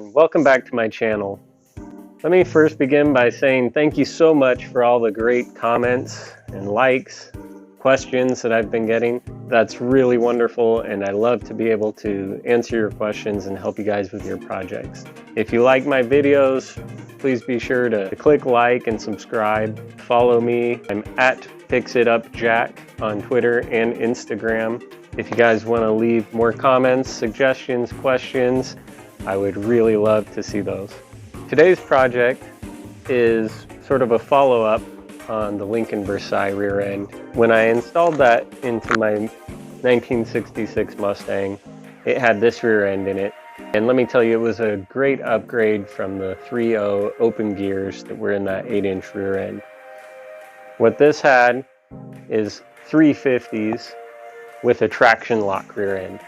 and welcome back to my channel. Let me first begin by saying thank you so much for all the great comments and likes, questions that I've been getting. That's really wonderful, and I love to be able to answer your questions and help you guys with your projects. If you like my videos, please be sure to click like and subscribe. Follow me. I'm at FixItUpJack on Twitter and Instagram. If you guys want to leave more comments, suggestions, questions, I would really love to see those. Today's project is sort of a follow-up on the Lincoln Versailles rear end. When I installed that into my 1966 Mustang, it had this rear end in it. And let me tell you, it was a great upgrade from the 3.0 open gears that were in that 8-inch rear end. What this had is 350s with a traction-lok rear end.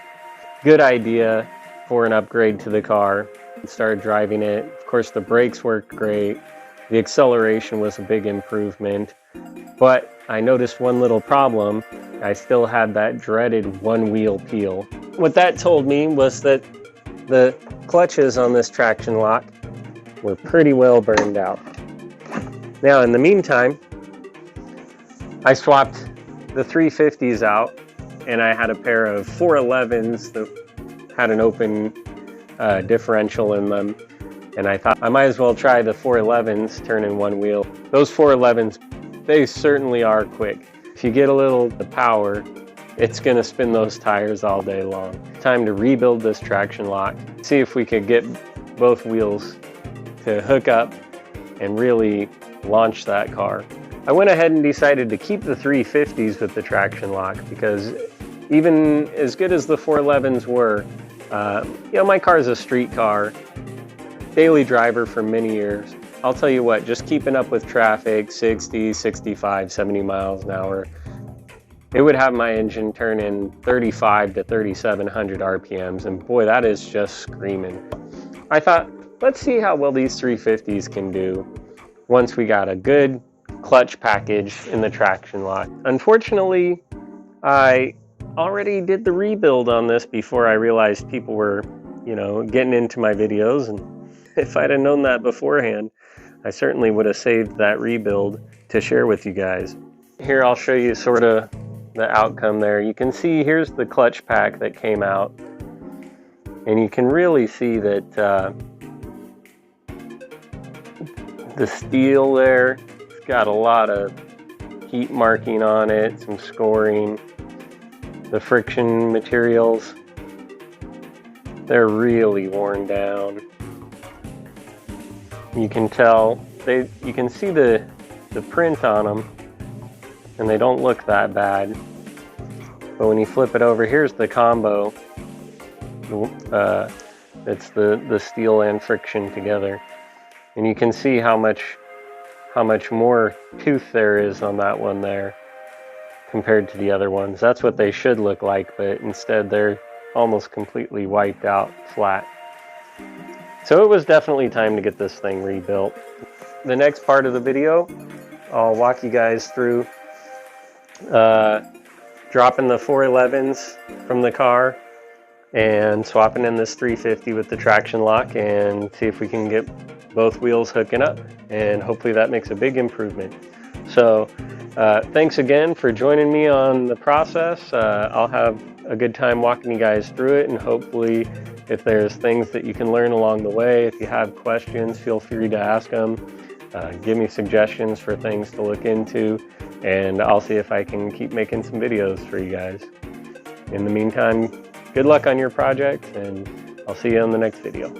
Good idea for an upgrade to the car. Started driving it. Of course, the brakes worked great. The acceleration was a big improvement. But I noticed one little problem. I still had that dreaded one-wheel peel. What that told me was that the clutches on this traction-lok were pretty well burned out. Now, in the meantime, I swapped the 350s out, and I had a pair of 411s that had an open differential in them, and I thought I might as well try the 411s turning one wheel. Those 411s, they certainly are quick. If you get a little power, it's going to spin those tires all day long. Time to rebuild this traction-lok, see if we could get both wheels to hook up and really launch that car. I went ahead and decided to keep the 350s with the traction-lok because even as good as the 411s were, you know, my car is a street car, daily driver for many years. I'll tell you what, just keeping up with traffic, 60, 65, 70 miles an hour, it would have my engine turning 35 to 3,700 RPMs, and boy, that is just screaming. I thought, let's see how well these 350s can do once we got a good clutch package in the traction-lok. Unfortunately, I already did the rebuild on this before I realized people were, you know, getting into my videos, and if I'd have known that beforehand, I certainly would have saved that rebuild to share with you guys. Here I'll show you sort of the outcome there. You can see here's the clutch pack that came out, and you can really see that the steel there, it's got a lot of heat marking on it, some scoring. The friction materials, they're really worn down. You can tell, you can see the print on them, and they don't look that bad. But when you flip it over, here's the combo. It's the steel and friction together. And you can see how much more tooth there is on that one there compared to the other ones. That's what they should look like, but instead they're almost completely wiped out flat. So it was definitely time to get this thing rebuilt. The next part of the video, I'll walk you guys through dropping the 411s from the car and swapping in this 350 with the traction-lok and see if we can get both wheels hooking up, and hopefully that makes a big improvement. So thanks again for joining me on the process. I'll have a good time walking you guys through it, and hopefully if there's things that you can learn along the way, if you have questions, feel free to ask them. Give me suggestions for things to look into, and I'll see if I can keep making some videos for you guys. In the meantime, good luck on your project, and I'll see you on the next video.